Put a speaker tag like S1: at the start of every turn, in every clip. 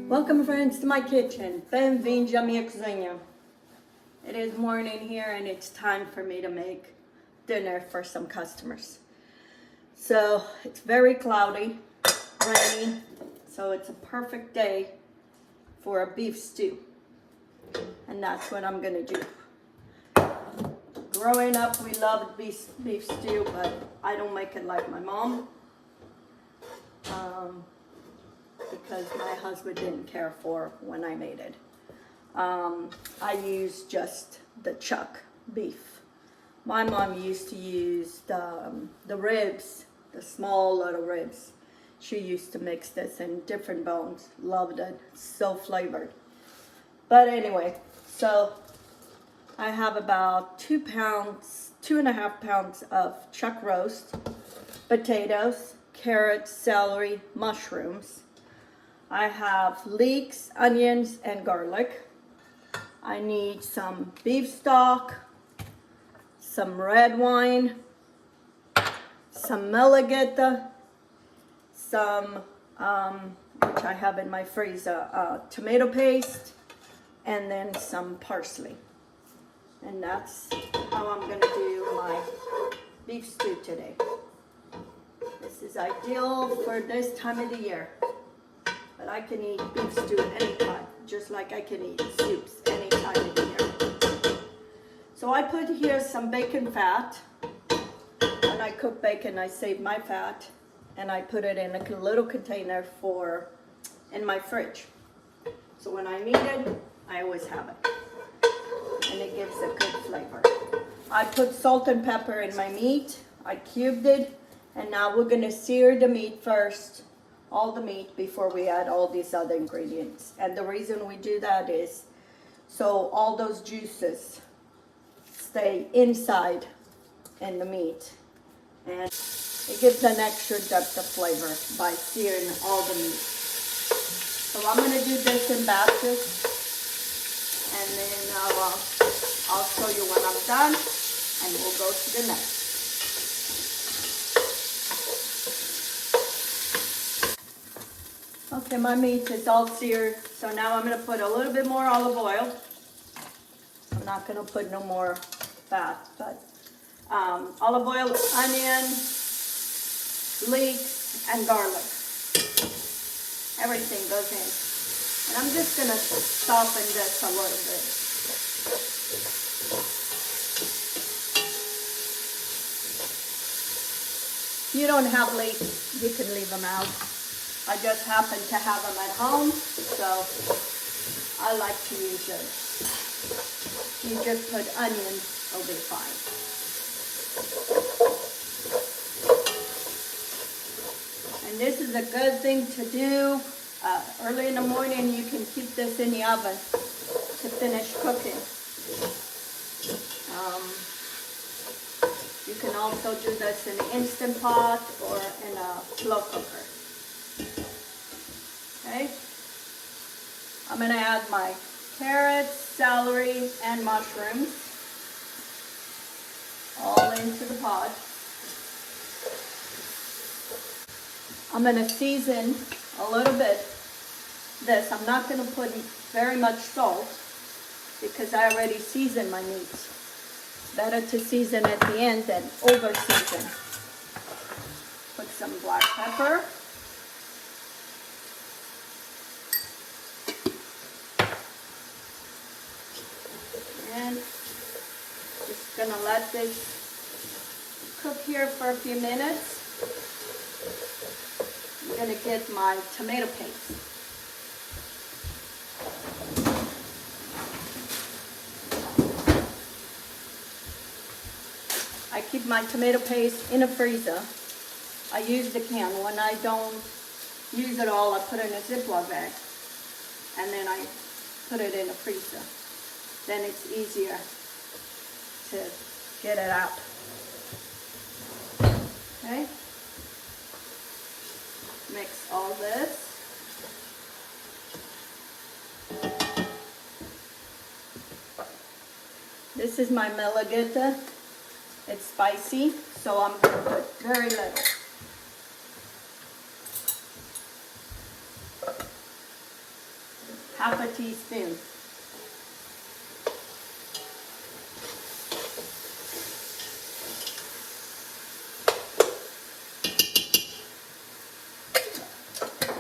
S1: Welcome friends to my kitchen. Bem-vindos à minha cozinha. It is morning here and it's time for me to make dinner for some customers. So it's very cloudy, rainy, so it's a perfect day for a beef stew. And that's what I'm gonna do. Growing up, we loved beef stew, but I don't make it like my mom. Because my husband didn't care for when I made it. I used just the chuck beef. My mom used to use the ribs, the small little ribs. She used to mix this in different bones. Loved it, so flavored. But anyway, so I have about 2.5 pounds of chuck roast, potatoes, carrots, celery, mushrooms. I have leeks, onions, and garlic. I need some beef stock, some red wine, some malagueta, some, which I have in my freezer, tomato paste, and then some parsley. And that's how I'm gonna do my beef stew today. This is ideal for this time of the year. But I can eat beef stew anytime, just like I can eat soups any time of the year. So I put here some bacon fat. When I cook bacon, I save my fat, and I put it in a little container in my fridge. So when I need it, I always have it. And it gives a good flavor. I put salt and pepper in my meat. I cubed it, and now we're gonna sear the meat first. All the meat before we add all these other ingredients. And the reason we do that is so all those juices stay inside in the meat. And it gives an extra depth of flavor by searing all the meat. So I'm gonna do this in batches. And then I'll show you when I'm done and we'll go to the next. Okay, my meat is all seared, so now I'm going to put a little bit more olive oil. I'm not going to put no more fat, but olive oil, onion, leeks, and garlic. Everything goes in. And I'm just going to soften this a little bit. If you don't have leeks, you can leave them out. I just happen to have them at home, so I like to use them. You just put onions, it'll be fine. And this is a good thing to do. Early in the morning, you can keep this in the oven to finish cooking. You can also do this in an Instant Pot or in a slow cooker. Okay, I'm going to add my carrots, celery, and mushrooms all into the pot. I'm going to season a little bit this. I'm not going to put very much salt because I already seasoned my meat. It's better to season at the end than over season. Put some black pepper. And just gonna let this cook here for a few minutes. I'm gonna get my tomato paste. I keep my tomato paste in a freezer. I use the can. When I don't use it all, I put it in a Ziploc bag. And then I put it in a freezer. Then it's easier to get it out. Okay? Mix all this. This is my malagueta. It's spicy, so I'm going to put very little. half a teaspoon.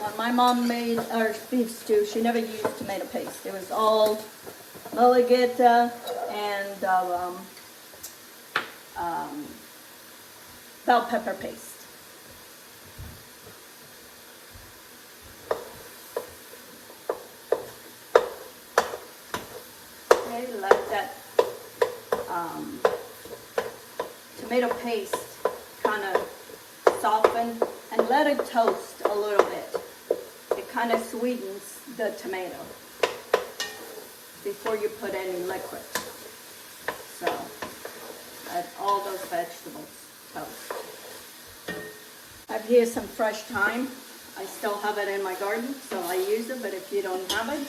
S1: When my mom made our beef stew, she never used tomato paste. It was all malagueta and bell pepper paste. Okay, let that tomato paste kind of soften and let it toast a little bit. It kind of sweetens the tomato before you put any liquid. So let all those vegetables toast. I have here some fresh thyme. I still have it in my garden, so I use it, but if you don't have it,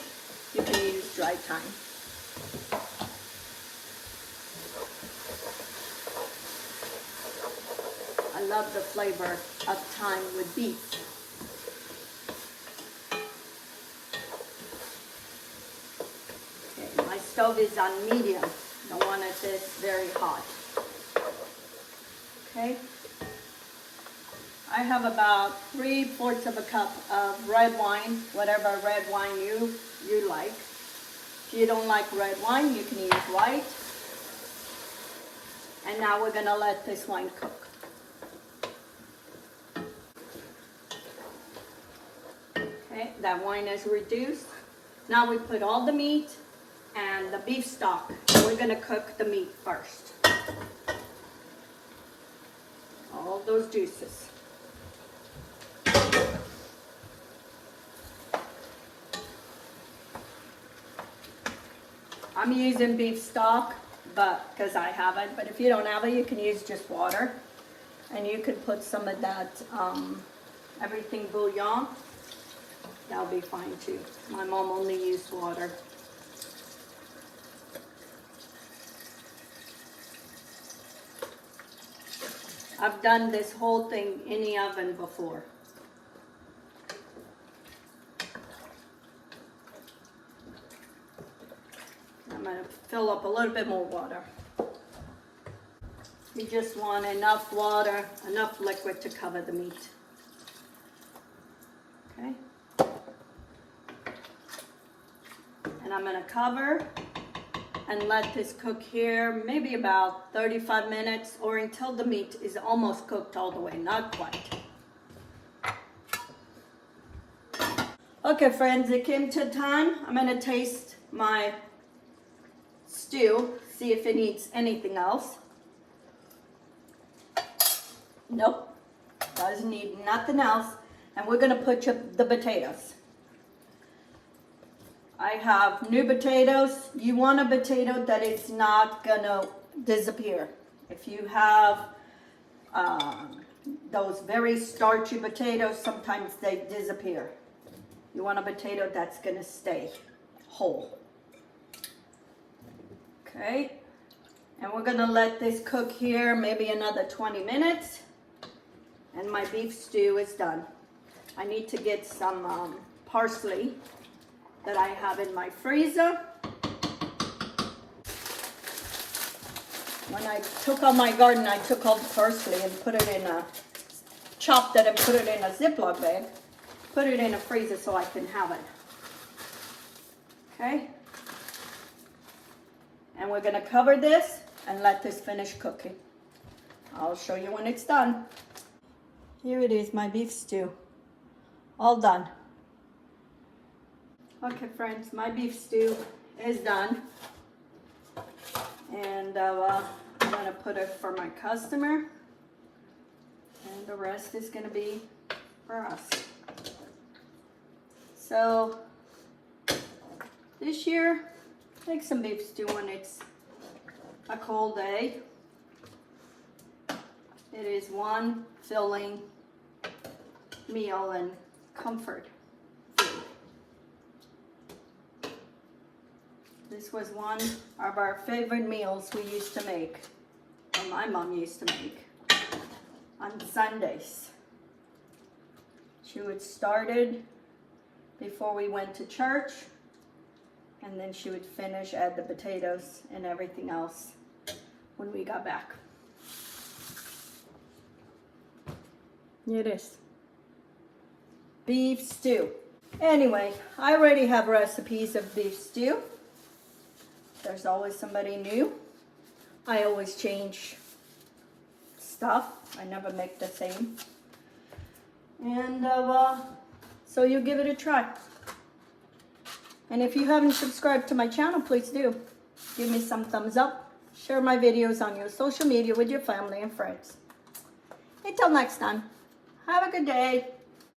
S1: you can use dry thyme. I love the flavor of thyme with beef. Okay, my stove is on medium. Don't want it this very hot. Okay. I have about 3/4 of a cup of red wine, whatever red wine you like. If you don't like red wine, you can use white. And now we're gonna let this wine cook. Okay, that wine is reduced. Now we put all the meat and the beef stock. We're gonna cook the meat first. All those juices. I'm using beef stock, but because I have it. But if you don't have it, you can use just water, and you can put some of that everything bouillon. That'll be fine too. My mom only used water. I've done this whole thing in the oven before. I'm going to fill up a little bit more water. You just want enough water, enough liquid to cover the meat. Okay. And I'm going to cover and let this cook here maybe about 35 minutes or until the meat is almost cooked all the way, not quite. Okay friends, it came to time. I'm going to taste my stew, see if it needs anything else. Nope, doesn't need nothing else. And we're going to put the potatoes. I have new potatoes. You want a potato that it's not gonna disappear. If you have those very starchy potatoes, sometimes they disappear. You want a potato that's gonna stay whole. Okay, and we're gonna let this cook here maybe another 20 minutes. And my beef stew is done. I need to get some parsley that I have in my freezer. When I took out my garden, I took all the parsley and put it in a, chopped it and put it in a Ziploc bag. Put it in a freezer so I can have it. Okay? And we're gonna cover this and let this finish cooking. I'll show you when it's done. Here it is, my beef stew. All done. Okay friends, my beef stew is done. And I'm gonna put it for my customer. And the rest is gonna be for us. So, this year, make some beef stew when it's a cold day. It is one filling meal and comfort food. This was one of our favorite meals we used to make, or my mom used to make, on Sundays. She would start it before we went to church, and then she would finish, add the potatoes and everything else when we got back. It is beef stew. Anyway, I already have recipes of beef stew. There's always somebody new. I always change stuff. I never make the same. And so you give it a try. And if you haven't subscribed to my channel, please do. Give me some thumbs up. Share my videos on your social media with your family and friends. Until next time, have a good day.